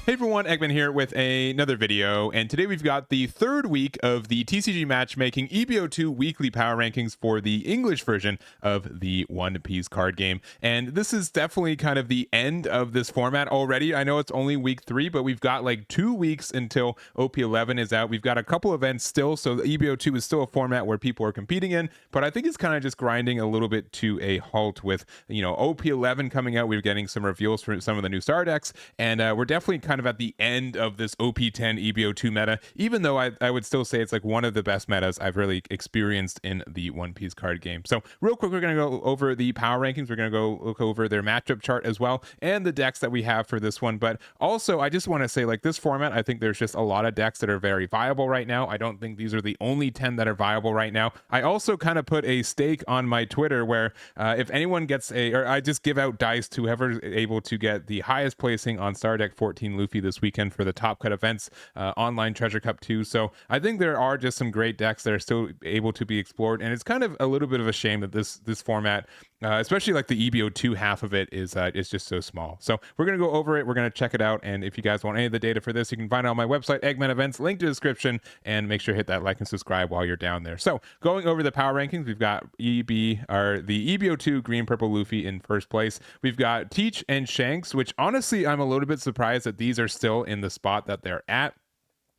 Hey everyone, Eggman here with another video, and today we've got the third week of the TCG Matchmaking EB02 weekly power rankings for the English version of the One Piece card game. And this is definitely kind of the end of this format already. I know it's only week 3, but we've got like 2 weeks until OP11 is out. We've got a couple events still, so the EB02 is still a format where people are competing in, but I think it's kind of just grinding a little bit to a halt with, OP11 coming out. We're getting some reveals for some of the new star decks, and we're definitely kind of at the end of this OP10 EB02 meta, even though I would still say it's like one of the best metas I've really experienced in the One Piece card game. So real quick, we're going to go over the power rankings. We're going to go look over their matchup chart as well and the decks that we have for this one. But also, I just want to say, like, this format, I think there's just a lot of decks that are very viable right now. I don't think these are the only 10 that are viable right now. I also kind of put a stake on my Twitter where if anyone gets or I just give out dice to whoever's able to get the highest placing on Star Deck 14 Luffy this weekend for the Top Cut events, online Treasure Cup 2. So I think there are just some great decks that are still able to be explored, and it's kind of a little bit of a shame that this format, especially like the EB02 half of it, is just so small. So we're going to go over it, we're going to check it out, and if you guys want any of the data for this, you can find it on my website, Eggman Events, link to the description, and make sure to hit that like and subscribe while you're down there. So going over the power rankings, we've got the EB02 green purple Luffy in first place. We've got Teach and Shanks, which honestly I'm a little bit surprised that these are still in the spot that they're at.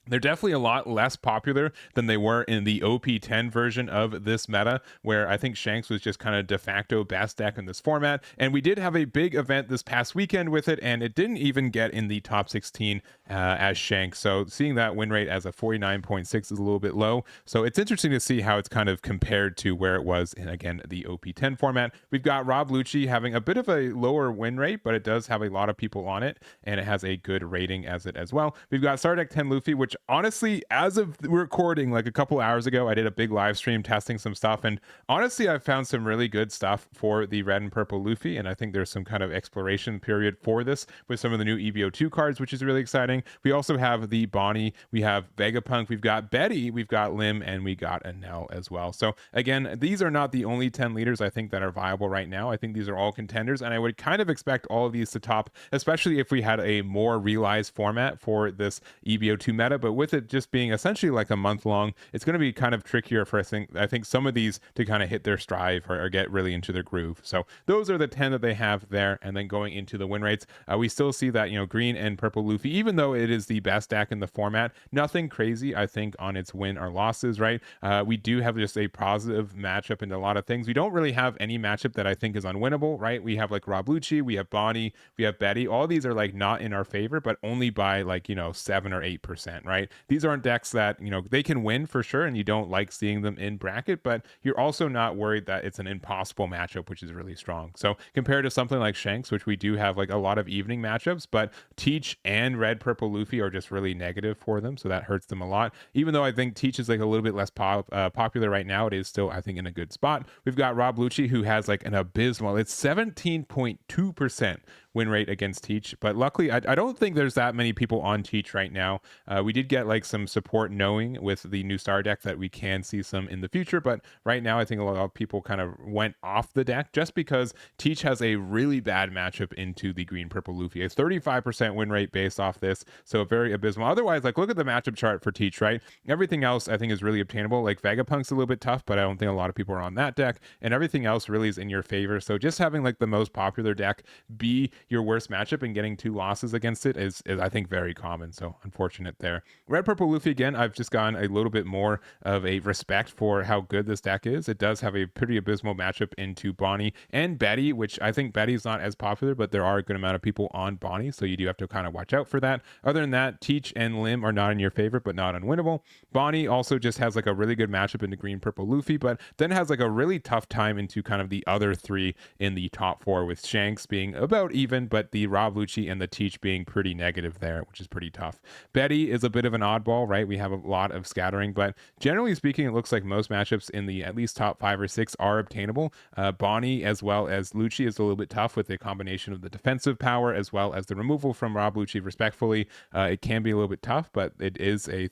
They're definitely a lot less popular than they were in the OP10 version of this meta, where I think Shanks was just kind of de facto best deck in this format. And we did have a big event this past weekend with it, and it didn't even get in the top 16 as Shanks. So seeing that win rate as a 49.6 is a little bit low. So it's interesting to see how it's kind of compared to where it was in, again, the OP10 format. We've got Rob Lucci having a bit of a lower win rate, but it does have a lot of people on it, and it has a good rating as it as well. We've got Star Deck 10 Luffy, which honestly, as of recording like a couple hours ago, I did a big live stream testing some stuff, and honestly I found some really good stuff for the red and purple Luffy, and I think there's some kind of exploration period for this with some of the new EB02 cards, which is really exciting. We also have the Bonnie, we have Vegapunk, we've got Betty, we've got Lim, and we got Enel as well. So again, these are not the only 10 leaders I think that are viable right now. I think these are all contenders, and I would kind of expect all of these to top, especially if we had a more realized format for this EB02 meta. But with it just being essentially like a month long, it's going to be kind of trickier for I think some of these to kind of hit their stride or get really into their groove. So those are the 10 that they have there. And then going into the win rates, we still see that, green and purple Luffy, even though it is the best deck in the format, nothing crazy I think on its win or losses, right? We do have just a positive matchup into a lot of things. We don't really have any matchup that I think is unwinnable, right? We have like Rob Lucci, we have Bonnie, we have Betty. All these are like not in our favor, but only by like 7 or 8%, right? These aren't decks that they can win for sure, and you don't like seeing them in bracket, but you're also not worried that it's an impossible matchup, which is really strong. So compared to something like Shanks, which we do have like a lot of evening matchups, but Teach and red purple Luffy are just really negative for them, so that hurts them a lot. Even though I think Teach is like a little bit less popular right now, it is still I think in a good spot. We've got Rob Lucci, who has like an abysmal, it's 17.2% win rate against Teach, but luckily I don't think there's that many people on Teach right now. We did get like some support knowing with the new star deck that we can see some in the future, but right now I think a lot of people kind of went off the deck just because Teach has a really bad matchup into the green purple Luffy, a 35% win rate based off this, so very abysmal. Otherwise, like, look at the matchup chart for Teach, right? Everything else I think is really obtainable. Like Vegapunk's a little bit tough, but I don't think a lot of people are on that deck, and everything else really is in your favor. So just having like the most popular deck be your worst matchup and getting 2 losses against it is I think very common, so unfortunate there. Red purple Luffy, again, I've just gotten a little bit more of a respect for how good this deck is. It does have a pretty abysmal matchup into Bonnie and Betty, which I think Betty's not as popular, but there are a good amount of people on Bonnie, so you do have to kind of watch out for that. Other than that, Teach and Lim are not in your favor, but not unwinnable. Bonnie also just has like a really good matchup into green purple Luffy, but then has like a really tough time into kind of the other 3 in the top 4, with Shanks being about even, but the Rob Lucci and the Teach being pretty negative there, which is pretty tough. Betty is a bit of an oddball, right? We have a lot of scattering, but generally speaking, it looks like most matchups in the at least top 5 or 6 are obtainable. Bonnie as well as Lucci is a little bit tough with the combination of the defensive power as well as the removal from Rob Lucci, respectfully. It can be a little bit tough, but it is a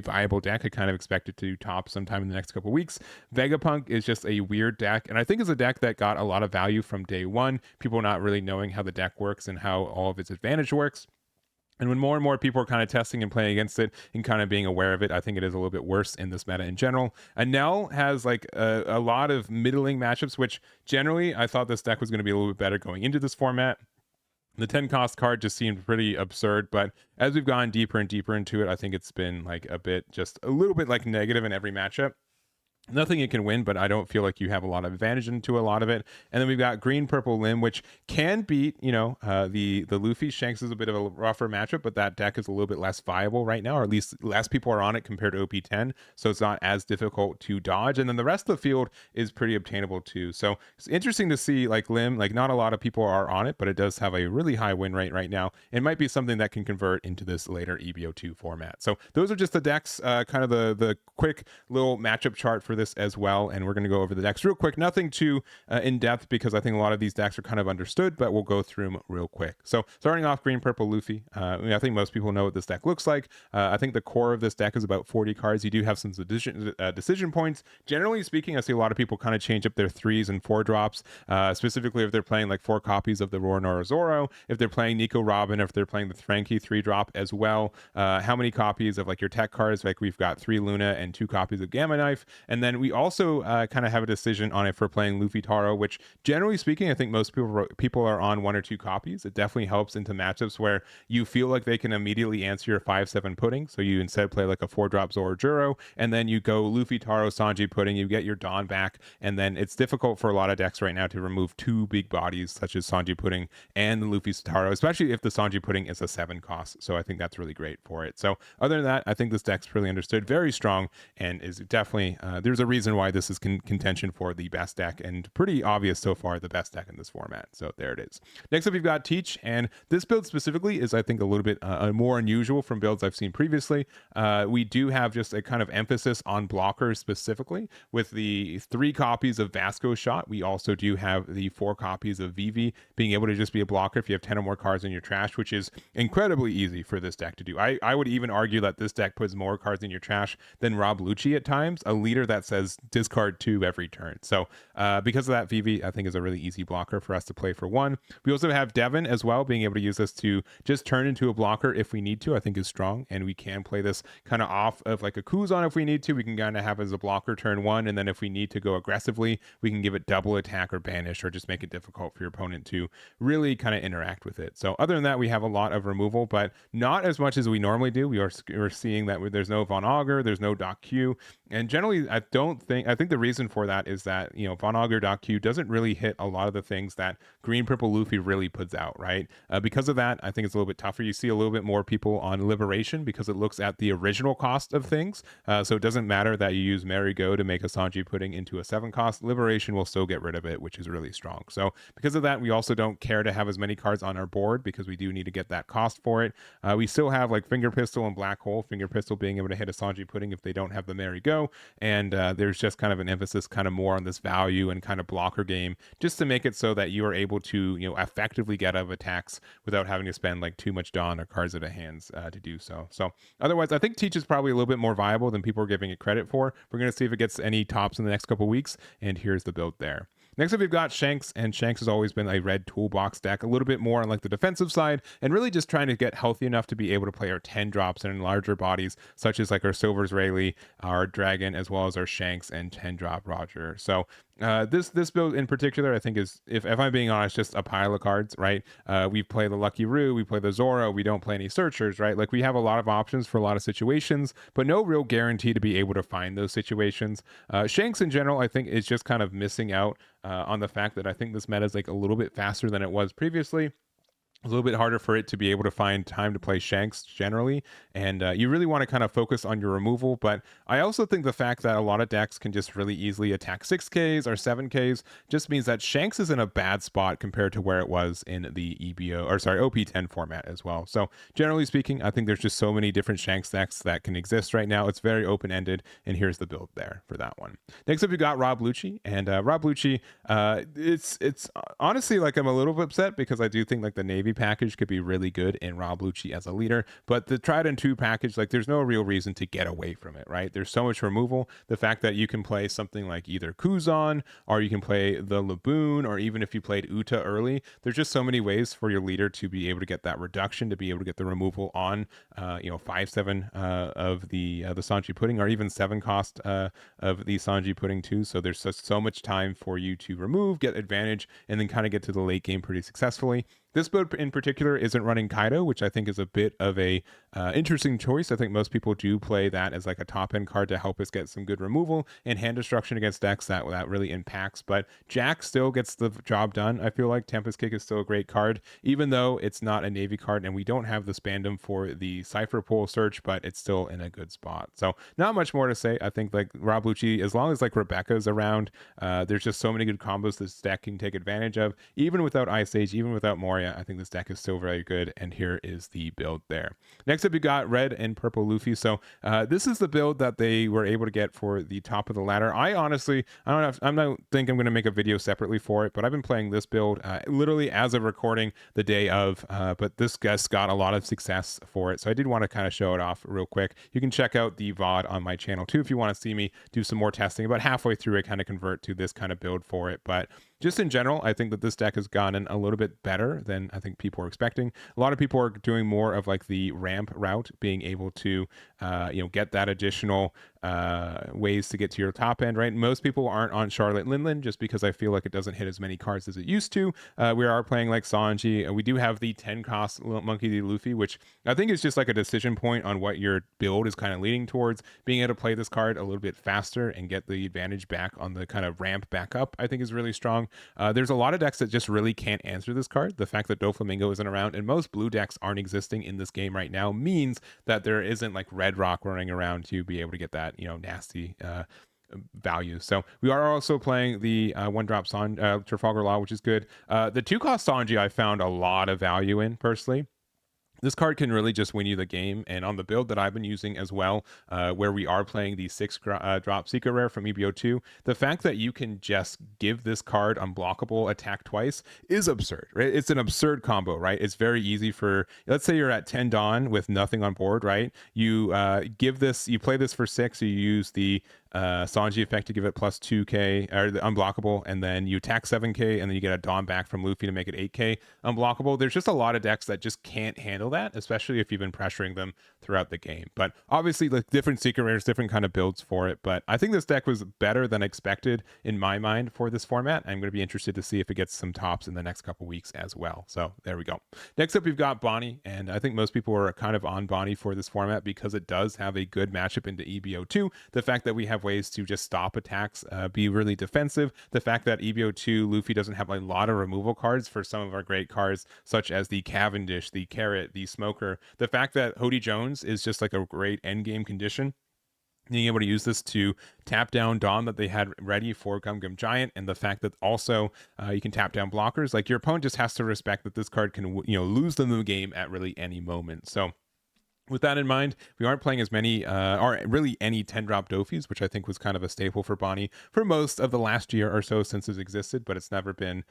viable deck. I kind of expect it to top sometime in the next couple weeks. Vegapunk is just a weird deck, and I think it's a deck that got a lot of value from day one. People not really knowing how the deck works and how all of its advantage works. And when more and more people are kind of testing and playing against it and kind of being aware of it, I think it is a little bit worse in this meta in general. Anel has like a lot of middling matchups, which generally I thought this deck was going to be a little bit better going into this format. The 10 cost card just seemed pretty absurd, but as we've gone deeper and deeper into it, I think it's been like a bit, just a little bit like negative in every matchup. Nothing you can win, but I don't feel like you have a lot of advantage into a lot of it. And then we've got green purple limb, which can beat, the Luffy. Shanks is a bit of a rougher matchup, but that deck is a little bit less viable right now, or at least less people are on it compared to OP10, so it's not as difficult to dodge. And then the rest of the field is pretty obtainable too. So it's interesting to see like limb, like not a lot of people are on it, but it does have a really high win rate right now. It might be something that can convert into this later EB02 format. So those are just the decks, kind of the quick little matchup chart for this as well, and we're going to go over the decks real quick. Nothing too in depth, because I think a lot of these decks are kind of understood, but we'll go through them real quick. So starting off, green purple Luffy. I think most people know what this deck looks like. I think the core of this deck is about 40 cards. You do have some decision points. Generally speaking, I see a lot of people kind of change up their 3s and 4 drops, specifically if they're playing like 4 copies of the Roronoa Zoro, if they're playing Nico Robin, if they're playing the Frankie 3 drop as well. How many copies of like your tech cards? Like we've got 3 Luna and 2 copies of Gamma Knife, and then we also kind of have a decision on if we're playing Luffy Taro, which generally speaking, I think most people are on 1 or 2 copies. It definitely helps into matchups where you feel like they can immediately answer your 5/7 pudding. So you instead play like a 4-drop Zoro Juro, and then you go Luffy Taro Sanji pudding, you get your Dawn back, and then it's difficult for a lot of decks right now to remove 2 big bodies such as Sanji pudding and the Luffy Taro, especially if the Sanji pudding is a 7 cost. So I think that's really great for it. So other than that, I think this deck's really understood, very strong, and is definitely there's a reason why this is contention for the best deck, and pretty obvious so far the best deck in this format. So there it is. Next up, we've got Teach, and this build specifically is I think a little bit more unusual from builds I've seen previously. We do have just a kind of emphasis on blockers specifically with the 3 copies of Vasco Shot. We also do have the 4 copies of Vivi being able to just be a blocker if you have 10 or more cards in your trash, which is incredibly easy for this deck to do. I would even argue that this deck puts more cards in your trash than Rob Lucci at times, a leader that says discard 2 every turn. So because of that, Vivi I think is a really easy blocker for us to play for 1. We also have Devin as well, being able to use this to just turn into a blocker if we need to, I think is strong, and we can play this kind of off of like a Kuzan if we need to. We can kind of have as a blocker turn 1, and then if we need to go aggressively, we can give it double attack or banish, or just make it difficult for your opponent to really kind of interact with it. So other than that, we have a lot of removal, but not as much as we normally do. We're seeing that there's no Von Augur, there's no Doc Q, and generally I think the reason for that is that Von Augur Doc Q doesn't really hit a lot of the things that green purple Luffy really puts out, right? Because of that, I think it's a little bit tougher. You see a little bit more people on Liberation because it looks at the original cost of things, so it doesn't matter that you use Merry Go to make a Sanji pudding into a 7 cost. Liberation will still get rid of it, which is really strong. So because of that, we also don't care to have as many cards on our board because we do need to get that cost for it. We still have like Finger Pistol and Black Hole. Finger Pistol being able to hit a Sanji pudding if they don't have the Merry Go, and there's just kind of an emphasis kind of more on this value and kind of blocker game, just to make it so that you are able to effectively get out of attacks without having to spend like too much Dawn or cards out of hands to do so. So otherwise, I think Teach is probably a little bit more viable than people are giving it credit for. We're going to see if it gets any tops in the next couple weeks, and here's the build there. Next up, we've got Shanks, and Shanks has always been a red toolbox deck, a little bit more on like the defensive side, and really just trying to get healthy enough to be able to play our 10 drops and in larger bodies, such as like our Silver's Rayleigh, our Dragon, as well as our Shanks and 10 drop Roger. So this build in particular, I think is, if I'm being honest, just a pile of cards, right? We play the Lucky Roo, we play the Zoro, we don't play any Searchers, right? Like we have a lot of options for a lot of situations, but no real guarantee to be able to find those situations. Shanks in general, I think, is just kind of missing out on the fact that I think this meta is like a little bit faster than it was previously. A little bit harder for it to be able to find time to play Shanks generally, and you really want to kind of focus on your removal. But I also think the fact that a lot of decks can just really easily attack 6Ks or 7Ks just means that Shanks is in a bad spot compared to where it was in the OP10 format as well. So generally speaking, I think there's just so many different Shanks decks that can exist right now. It's very open-ended, and here's the build there for that one. Next up, we got Rob Lucci, and Rob Lucci, it's honestly like I'm a little bit upset because I do think like the Navy package could be really good in Rob Lucci as a leader, but the tried and true package, like there's no real reason to get away from it, right? There's so much removal. The fact that you can play something like either Kuzan, or you can play the Laboon, or even if you played Uta early, there's just so many ways for your leader to be able to get that reduction, to be able to get the removal on 5/7 of the Sanji Pudding, or even 7 cost of the Sanji Pudding too. So there's so much time for you to remove, get advantage, and then kind of get to the late game pretty successfully. This build in particular isn't running Kaido, which I think is a bit of a interesting choice. I think most people do play that as like a top end card to help us get some good removal and hand destruction against decks that really impacts. But Jack still gets the job done. I feel like Tempest Kick is still a great card, even though it's not a Navy card and we don't have the spandom for the Cypher Pool search, but it's still in a good spot. So not much more to say. I think like Rob Lucci, as long as like Rebecca's around, there's just so many good combos this deck can take advantage of. Even without Ice Age, even without Moria, I think this deck is still very good, and here is the build there. Next up, you got red and purple Luffy. So this is the build that they were able to get for the top of the ladder. I don't think I'm going to make a video separately for it, but I've been playing this build literally as of recording the day of, but this guest got a lot of success for it, so I did want to kind of show it off real quick. You can check out the VOD on my channel too if you want to see me do some more testing. About halfway through, I kind of convert to this kind of build for it, but just in general, I think that this deck has gotten a little bit better than I think people were expecting. A lot of people are doing more of like the ramp route, being able to, get that additional ways to get to your top end, right? Most people aren't on Charlotte Linlin just because I feel like it doesn't hit as many cards as it used to. We are playing like Sanji. We do have the 10 cost Monkey D. Luffy, which I think is just like a decision point on what your build is kind of leaning towards. Being able to play this card a little bit faster and get the advantage back on the kind of ramp back up, I think is really strong. There's a lot of decks that just really can't answer this card. The fact that Doflamingo isn't around and most blue decks aren't existing in this game right now means that there isn't like Red Rock running around to be able to get that, nasty value. So we are also playing the 1-drop Trafalgar Law, which is good. The 2-cost Sanji I found a lot of value in personally. This card can really just win you the game, and on the build that I've been using as well, where we are playing the 6-drop Secret Rare from EB02, the fact that you can just give this card unblockable attack twice is absurd, right? It's an absurd combo, right? It's very easy for, let's say you're at 10 Dawn with nothing on board, right? You you play this for 6, so you use the Sanji effect to give it plus 2k or the unblockable, and then you attack 7k, and then you get a Dawn back from Luffy to make it 8k unblockable. There's just a lot of decks that just can't handle that, especially if you've been pressuring them throughout the game. But obviously, like different secret rares, different kind of builds for it. But I think this deck was better than expected in my mind for this format. I'm going to be interested to see if it gets some tops in the next couple weeks as well. So there we go. Next up, we've got Bonnie, and I think most people are kind of on Bonnie for this format because it does have a good matchup into EB02. The fact that we have ways to just stop attacks, be really defensive. The fact that EB02 Luffy doesn't have a lot of removal cards for some of our great cards, such as the Cavendish, the Carrot, the Smoker. The fact that Hody Jones is just like a great endgame condition. Being able to use this to tap down Dawn that they had ready for Gum Gum Giant, and the fact that also you can tap down blockers. Like your opponent just has to respect that this card can lose them the game at really any moment. So with that in mind, we aren't playing as many, or really any 10-drop Dofis, which I think was kind of a staple for Bonnie for most of the last year or so since it's existed, but it's never been,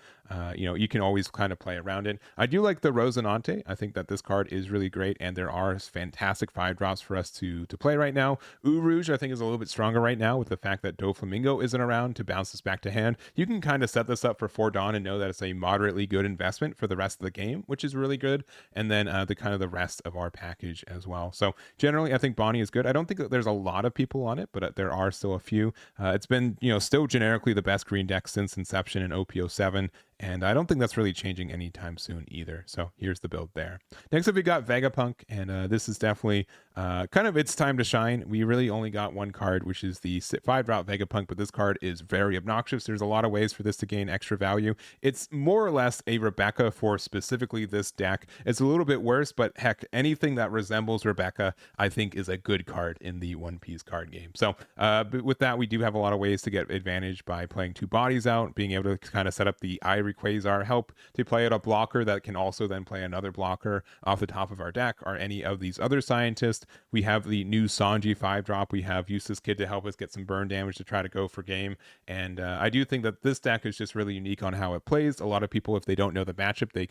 you can always kind of play around it. I do like the Rosinante. I think that this card is really great, and there are fantastic 5-drops for us to play right now. Rouge, I think, is a little bit stronger right now with the fact that Doflamingo isn't around to bounce this back to hand. You can kind of set this up for 4 Dawn and know that it's a moderately good investment for the rest of the game, which is really good, and then the rest of our package as well. So generally, I think Bonnie is good. I don't think that there's a lot of people on it, but there are still a few. It's been, still generically the best green deck since inception in OP07. And I don't think that's really changing anytime soon either. So here's the build there. Next up, we got Vegapunk, and this is definitely kind of its time to shine. We really only got one card, which is the 5-drop Vegapunk, but this card is very obnoxious. There's a lot of ways for this to gain extra value. It's more or less a Rebecca for specifically this deck. It's a little bit worse, but heck, anything that resembles Rebecca, I think, is a good card in the One Piece card game. So but with that, we do have a lot of ways to get advantage by playing 2 bodies out, being able to kind of set up the eye every Quasar, help to play out a blocker that can also then play another blocker off the top of our deck, or any of these other scientists. We have the new Sanji 5-drop. We have Eustace Kid to help us get some burn damage to try to go for game. And I do think that this deck is just really unique on how it plays. A lot of people, if they don't know the matchup, they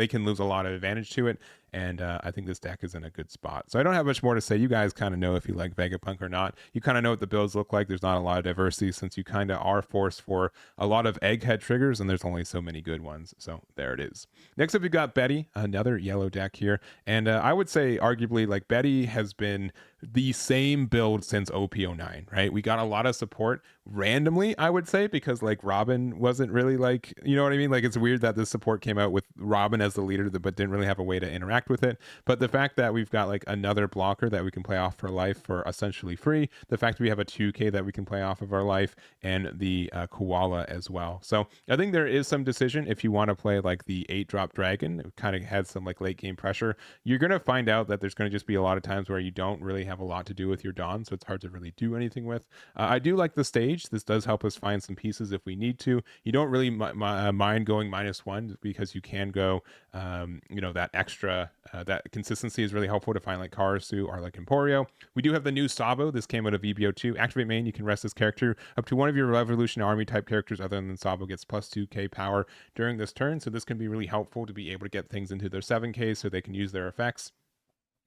can lose a lot of advantage to it. And I think this deck is in a good spot. So I don't have much more to say. You guys kind of know if you like Vegapunk or not. You kind of know what the builds look like. There's not a lot of diversity since you kind of are forced for a lot of egghead triggers, and there's only so many good ones. So there it is. Next up, we've got Betty, another yellow deck here. And I would say arguably like Betty has been the same build since OP09, right? We got a lot of support randomly, I would say, because like Robin wasn't really like, you know what I mean? Like it's weird that this support came out with Robin as the leader, but didn't really have a way to interact with it. But the fact that we've got like another blocker that we can play off for life for essentially free, the fact that we have a 2K that we can play off of our life, and the koala as well. So I think there is some decision if you want to play like the 8-drop dragon. It kind of had some like late game pressure. You're going to find out that there's going to just be a lot of times where you don't really have a lot to do with your Dawn, so it's hard to really do anything with. I do like the stage. This does help us find some pieces if we need to. You don't really mind going -1 because you can go, that extra, that consistency is really helpful to find like Karasu or like Emporio. We do have the new Sabo. This came out of EB02. Activate main, you can rest this character up to one of your Revolution Army type characters other than Sabo gets plus 2k power during this turn. So this can be really helpful to be able to get things into their 7k so they can use their effects.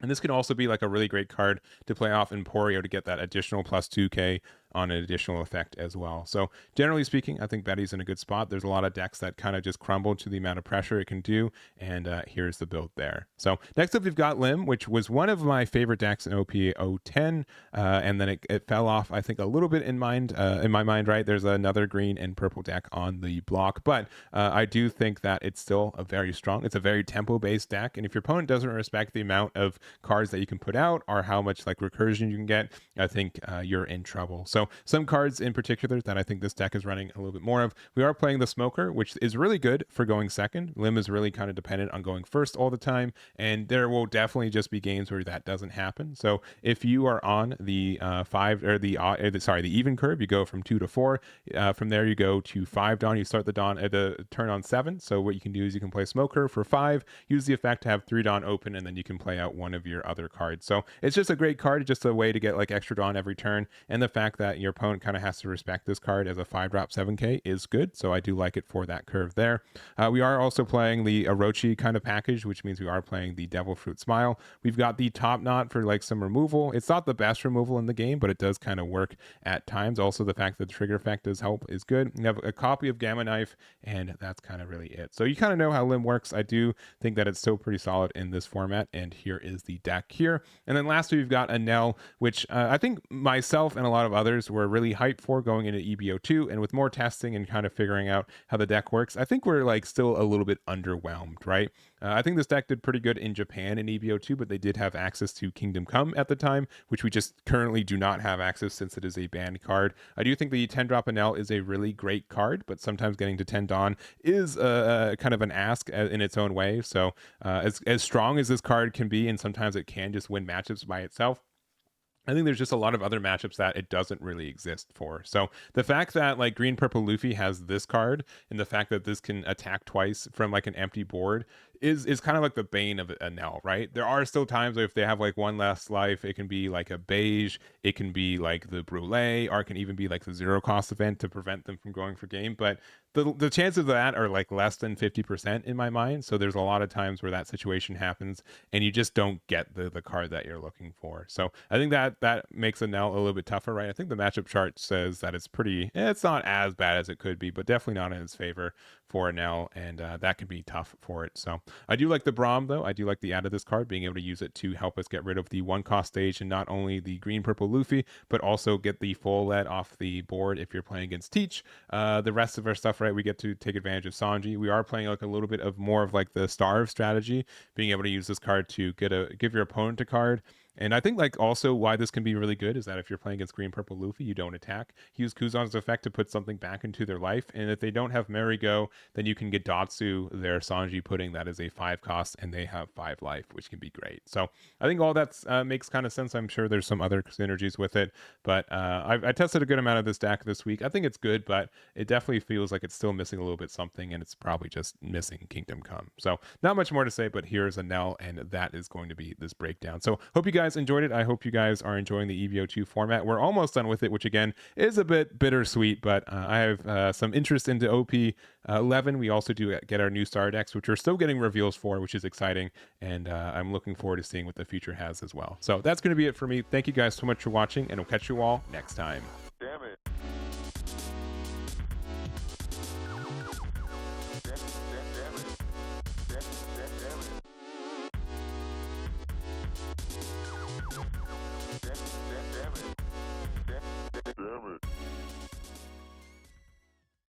And this can also be like a really great card to play off Emporio to get that additional plus 2k on an additional effect as well. So generally speaking, I think Betty's in a good spot. There's a lot of decks that kind of just crumble to the amount of pressure it can do, and here's the build there. So next up, we've got Lim, which was one of my favorite decks in OP010, and then it fell off, I think, a little bit in my mind, right? There's another green and purple deck on the block, but I do think that it's still a very strong, it's a very tempo-based deck, and if your opponent doesn't respect the amount of cards that you can put out or how much like recursion you can get, I think you're in trouble. So some cards in particular that I think this deck is running a little bit more of. We are playing the Smoker, which is really good for going second. Lim is really kind of dependent on going first all the time, and there will definitely just be games where that doesn't happen. So if you are on the the even curve, you go from 2 to 4. From there you go to 5 Dawn. You start the Dawn at the turn on 7. So what you can do is you can play Smoker for 5, use the effect to have 3 Dawn open, and then you can play out one of your other cards. So it's just a great card, just a way to get like extra Dawn every turn, and the fact that your opponent kind of has to respect this card as a 5-drop 7k is good, so I do like it for that curve there. We are also playing the Orochi kind of package, which means we are playing the Devil Fruit Smile. We've got the Top Knot for like some removal. It's not the best removal in the game, but it does kind of work at times. Also, the fact that the trigger effect does help is good. We have a copy of Gamma Knife, and that's kind of really it. So you kind of know how Lim works. I do think that it's still pretty solid in this format, and here is the deck here. And then lastly, we've got Anel, which I think myself and a lot of others were really hyped for going into EB02, and with more testing and kind of figuring out how the deck works, I think we're like still a little bit underwhelmed, right? I think this deck did pretty good in Japan in EB02, but they did have access to Kingdom Come at the time, which we just currently do not have access since it is a banned card. I do think the 10-drop Anel is a really great card, but sometimes getting to 10 Dawn is kind of an ask in its own way. So as strong as this card can be, and sometimes it can just win matchups by itself, I think there's just a lot of other matchups that it doesn't really exist for. So the fact that like green purple Luffy has this card, and the fact that this can attack twice from like an empty board is kind of like the bane of Anel, right? There are still times where if they have like one last life, it can be like a beige, it can be like the brulee, or it can even be like the 0 cost event to prevent them from going for game. But the chances of that are like less than 50% in my mind. So there's a lot of times where that situation happens and you just don't get the card that you're looking for. So I think that makes Anel a little bit tougher, right? I think the matchup chart says that it's not as bad as it could be, but definitely not in its favor for Anel, and that could be tough for it. So I do like the Braum, though. I do like the add of this card, being able to use it to help us get rid of the 1-cost stage and not only the green purple Luffy, but also get the full lead off the board if you're playing against Teach. The rest of our stuff, right, we get to take advantage of Sanji. We are playing like a little bit of more of like the Starve strategy, being able to use this card to give your opponent a card And I think like also why this can be really good is that if you're playing against green purple Luffy, you don't attack. Use Kuzan's effect to put something back into their life, and if they don't have Marigo, then you can get Datsu, their Sanji pudding, that is a 5 cost, and they have 5 life, which can be great. So I think all that makes kind of sense. I'm sure there's some other synergies with it, but I tested a good amount of this deck this week. I think it's good, but it definitely feels like it's still missing a little bit something, and it's probably just missing Kingdom Come. So not much more to say, but here's a Nell, and that is going to be this breakdown. So hope you guys enjoyed it. I hope you guys are enjoying the EB02 format. We're almost done with it, which again is a bit bittersweet, but I have some interest into OP11. We also do get our new star decks, which we're still getting reveals for, which is exciting, and I'm looking forward to seeing what the future has as well. So that's going to be it for me. Thank you guys so much for watching, and we'll catch you all next time.